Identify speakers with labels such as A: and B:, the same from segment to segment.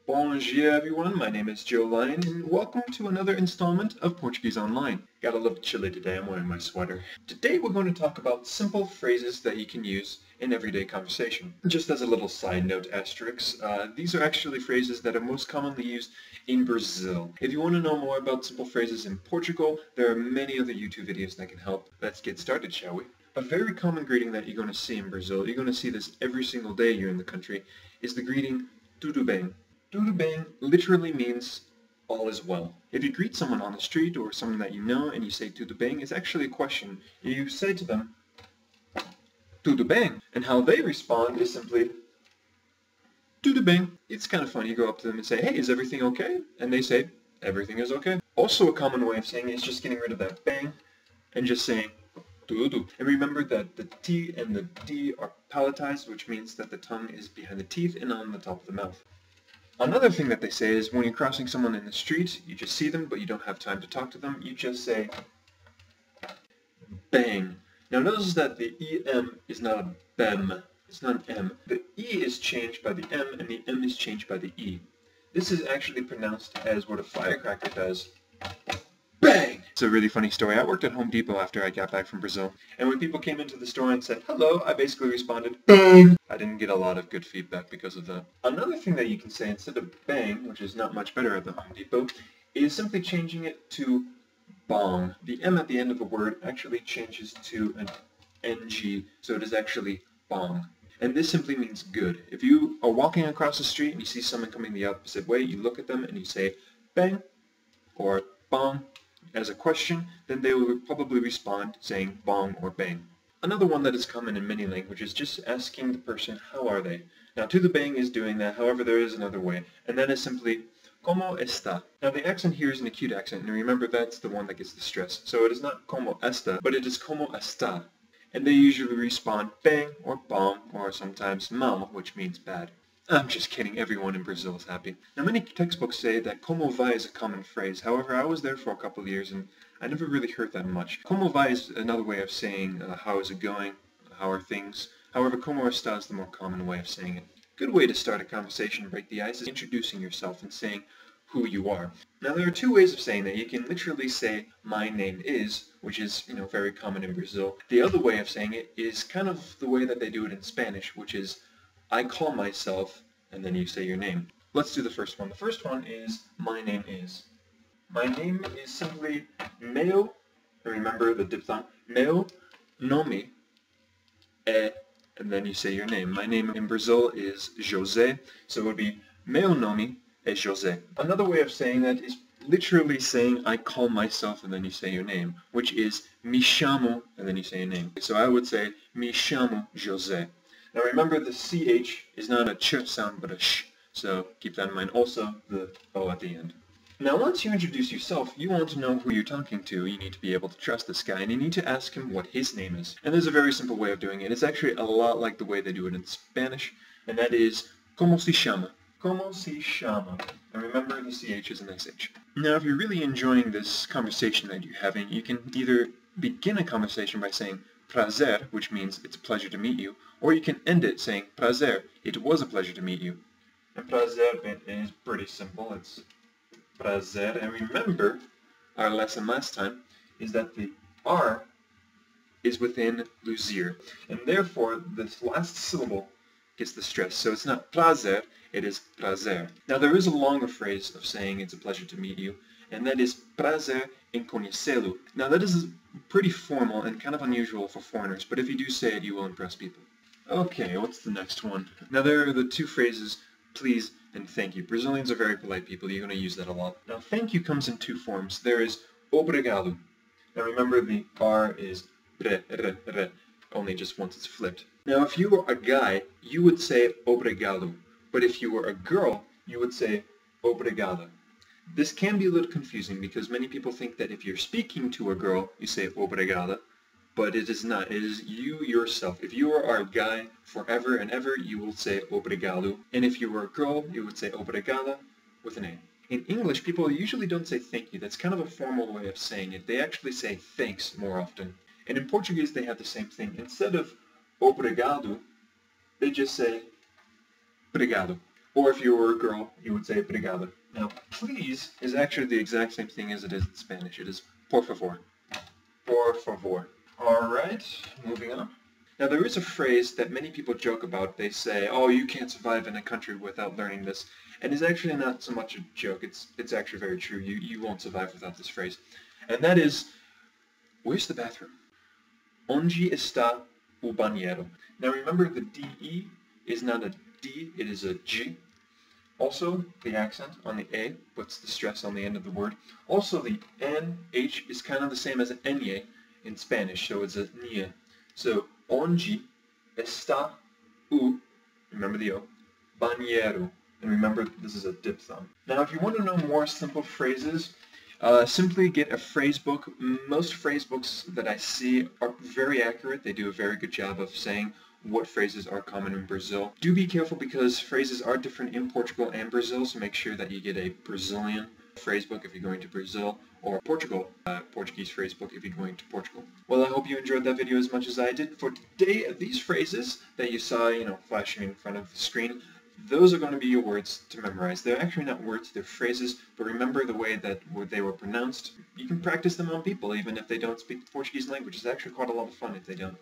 A: Bom dia everyone, my name is Joe Lyon and welcome to another installment of Portuguese Online. Got a little chilly today, I'm wearing my sweater. Today we're going to talk about simple phrases that you can use in everyday conversation. Just as a little side note asterisk, these are actually phrases that are most commonly used in Brazil. If you want to know more about simple phrases in Portugal, there are many other YouTube videos that can help. Let's get started, shall we? A very common greeting that you're going to see in Brazil, you're going to see this every single day you're in the country, is the greeting tudo bem. Tudo bem literally means all is well. If you greet someone on the street or someone that you know and you say tudo bem, it's actually a question. You say to them, tudo bem? And how they respond is simply, tudo bem. It's kind of funny. You go up to them and say, hey, is everything okay? And they say, everything is okay. Also a common way of saying it is just getting rid of that bang and just saying, tudo. And remember that the T and the D are palatalized, which means that the tongue is behind the teeth and on the top of the mouth. Another thing that they say is when you're crossing someone in the street, you just see them, but you don't have time to talk to them, you just say, bang. Now notice that the EM is not a BEM, it's not an M. The E is changed by the M, and the M is changed by the E. This is actually pronounced as what a firecracker does. Bang! It's a really funny story. I worked at Home Depot after I got back from Brazil, and when people came into the store and said, hello, I basically responded, bang! I didn't get a lot of good feedback because of that. Another thing that you can say instead of bang, which is not much better at the Home Depot, is simply changing it to bong. The M at the end of a word actually changes to an NG, so it is actually bong. And this simply means good. If you are walking across the street and you see someone coming the opposite way, you look at them and you say bang or bong as a question, then they will probably respond saying bong or bang. Another one that is common in many languages is just asking the person, how are they? Now, tudo bem is doing that, however, there is another way, and that is simply, como está? Now, the accent here is an acute accent, and remember that's the one that gets the stress. So it is not como está, but it is como está. And they usually respond bang or bom, or sometimes mal, which means bad. I'm just kidding, everyone in Brazil is happy. Now many textbooks say that como vai is a common phrase, however I was there for a couple of years and I never really heard that much. Como vai is another way of saying how is it going, how are things, however como está is the more common way of saying it. A good way to start a conversation and break the ice is introducing yourself and saying who you are. Now there are two ways of saying that. You can literally say my name is, which is very common in Brazil. The other way of saying it is kind of the way that they do it in Spanish, which is I call myself, and then you say your name. Let's do the first one. The first one is, my name is. My name is simply meu, remember the diphthong, meu nome é, and then you say your name. My name in Brazil is José, so it would be meu nome é José. Another way of saying that is literally saying I call myself and then you say your name, which is me chamo, and then you say your name. So I would say me chamo José. Now remember the CH is not a ch sound but a sh, so keep that in mind. Also the O at the end. Now once you introduce yourself, you want to know who you're talking to. You need to be able to trust this guy and you need to ask him what his name is. And there's a very simple way of doing it. It's actually a lot like the way they do it in Spanish, and that is como se chama. Como se chama. And remember the CH is an SH. Now if you're really enjoying this conversation that you're having, you can either begin a conversation by saying prazer, which means it's a pleasure to meet you, or you can end it saying prazer, it was a pleasure to meet you. And prazer is pretty simple, it's prazer. And remember, our lesson last time is that the R is within luzir, and therefore this last syllable gets the stress. So it's not prazer, it is prazer. Now there is a longer phrase of saying it's a pleasure to meet you, and that is prazer em conhecê-lo. Now that is pretty formal and kind of unusual for foreigners, but if you do say it, you will impress people. Okay, what's the next one? Now there are the two phrases, please and thank you. Brazilians are very polite people, you're going to use that a lot. Now thank you comes in two forms. There is obrigado. Now remember the R is re, only just once it's flipped. Now if you were a guy, you would say obrigado, but if you were a girl, you would say obrigada. This can be a little confusing because many people think that if you're speaking to a girl, you say obrigada, but it is not. It is you yourself. If you are a guy forever and ever, you will say obrigado, and if you were a girl, you would say obrigada with an A. In English, people usually don't say thank you. That's kind of a formal way of saying it. They actually say thanks more often. And in Portuguese, they have the same thing. Instead of obrigado, they just say obrigado. Or if you were a girl, you would say obrigado. Now, please is actually the exact same thing as it is in Spanish. It is por favor. Por favor. Alright, moving on. Now there is a phrase that many people joke about. They say, oh, you can't survive in a country without learning this. And it's actually not so much a joke. It's actually very true. You won't survive without this phrase. And that is, where's the bathroom? Onde está o banheiro? Now remember, the DE is not a D, it is a G. Also, the accent on the A puts the stress on the end of the word. Also, the NH is kind of the same as NY in Spanish, so it's a NY. So, onde está o, remember the O, banheiro. And remember, this is a diphthong. Now, if you want to know more simple phrases, simply get a phrase book. Most phrase books that I see are very accurate. They do a very good job of saying what phrases are common in Brazil. Do be careful because phrases are different in Portugal and Brazil, so make sure that you get a Brazilian phrase book if you're going to Brazil, or Portuguese phrase book if you're going to Portugal. Well, I hope you enjoyed that video as much as I did. For today, these phrases that you saw, flashing in front of the screen, those are going to be your words to memorize. They're actually not words, they're phrases, but remember the way that they were pronounced. You can practice them on people even if they don't speak the Portuguese language. It's actually quite a lot of fun if they don't.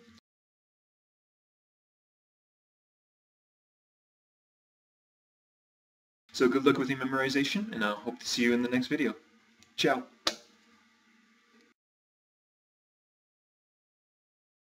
A: So good luck with your memorization, and I hope to see you in the next video. Ciao!